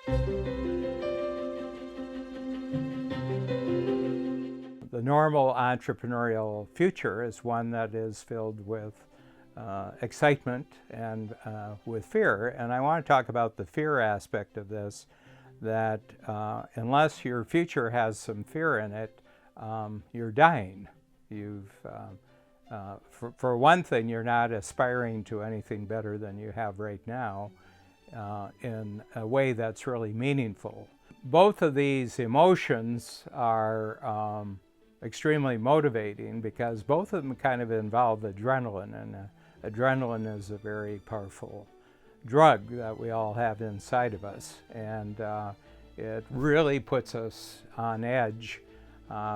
The normal entrepreneurial future is one that is filled with excitement and with fear. And I want to talk about the fear aspect of this, that unless your future has some fear in it, you're dying. For one thing, you're not aspiring to anything better than you have right now in a way that's really meaningful. Both of these emotions are extremely motivating because both of them kind of involve adrenaline, and adrenaline is a very powerful drug that we all have inside of us, and it really puts us on edge,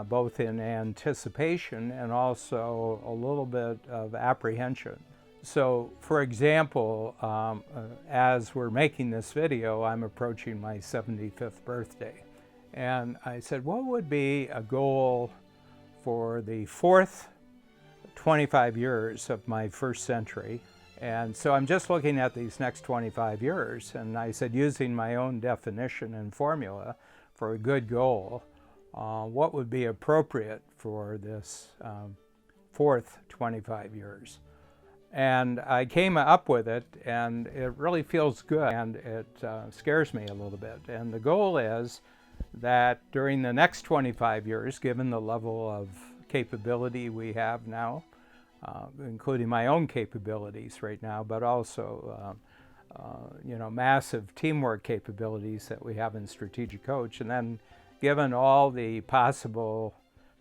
both in anticipation and also a little bit of apprehension. So, for example, as we're making this video, I'm approaching my 75th birthday, and I said, what would be a goal for the fourth 25 years of my first century? And so I'm just looking at these next 25 years, and I said, using my own definition and formula for a good goal, what would be appropriate for this fourth 25 years? And I came up with it, and it really feels good, and it scares me a little bit. And the goal is that during the next 25 years, given the level of capability we have now, including my own capabilities right now, but also massive teamwork capabilities that we have in Strategic Coach, and then given all the possible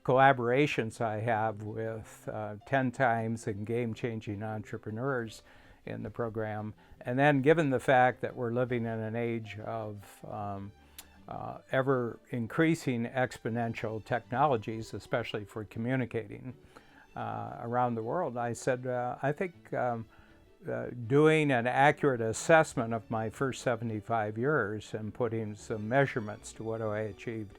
collaborations I have with 10 times and game-changing entrepreneurs in the program, and then given the fact that we're living in an age of ever increasing exponential technologies, especially for communicating around the world, I said, I think doing an accurate assessment of my first 75 years and putting some measurements to what I achieved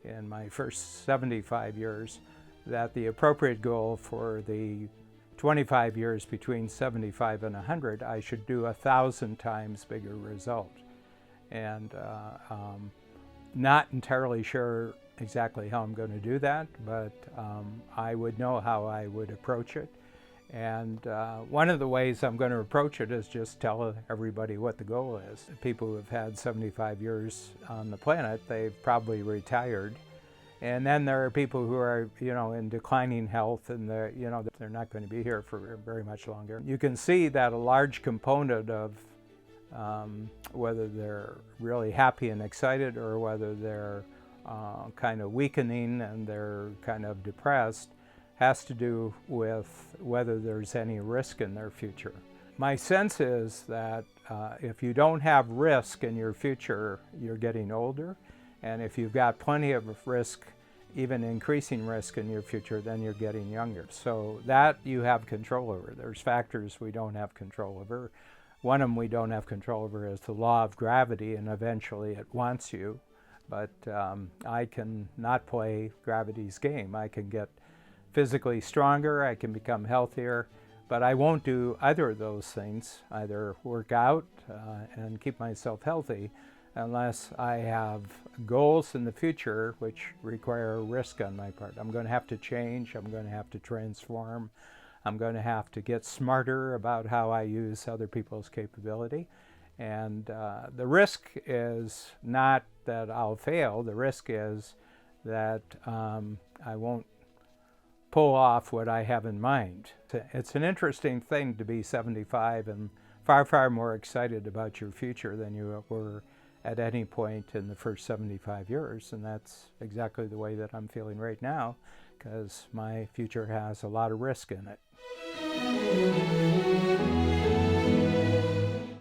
in my first 75 years, that the appropriate goal for the 25 years between 75 and 100, I should do 1,000 times bigger result. And not entirely sure exactly how I'm going to do that, but I would know how I would approach it. And one of the ways I'm going to approach it is just tell everybody what the goal is. People who have had 75 years on the planet, they've probably retired. And then there are people who are, in declining health, and they're not going to be here for very much longer. You can see that a large component of whether they're really happy and excited or whether they're kind of weakening and they're kind of depressed has to do with whether there's any risk in their future. My sense is that if you don't have risk in your future, you're getting older. And if you've got plenty of risk, even increasing risk in your future, then you're getting younger. So that you have control over. There's factors we don't have control over. One of them we don't have control over is the law of gravity, and eventually it wants you. But I can not play gravity's game. I can get physically stronger, I can become healthier, but I won't do either of those things, either work out and keep myself healthy, unless I have goals in the future which require risk on my part. I'm going to have to change, I'm going to have to transform, I'm going to have to get smarter about how I use other people's capability. And the risk is not that I'll fail, the risk is that I won't pull off what I have in mind. It's an interesting thing to be 75 and far, far more excited about your future than you were at any point in the first 75 years. And that's exactly the way that I'm feeling right now, because my future has a lot of risk in it.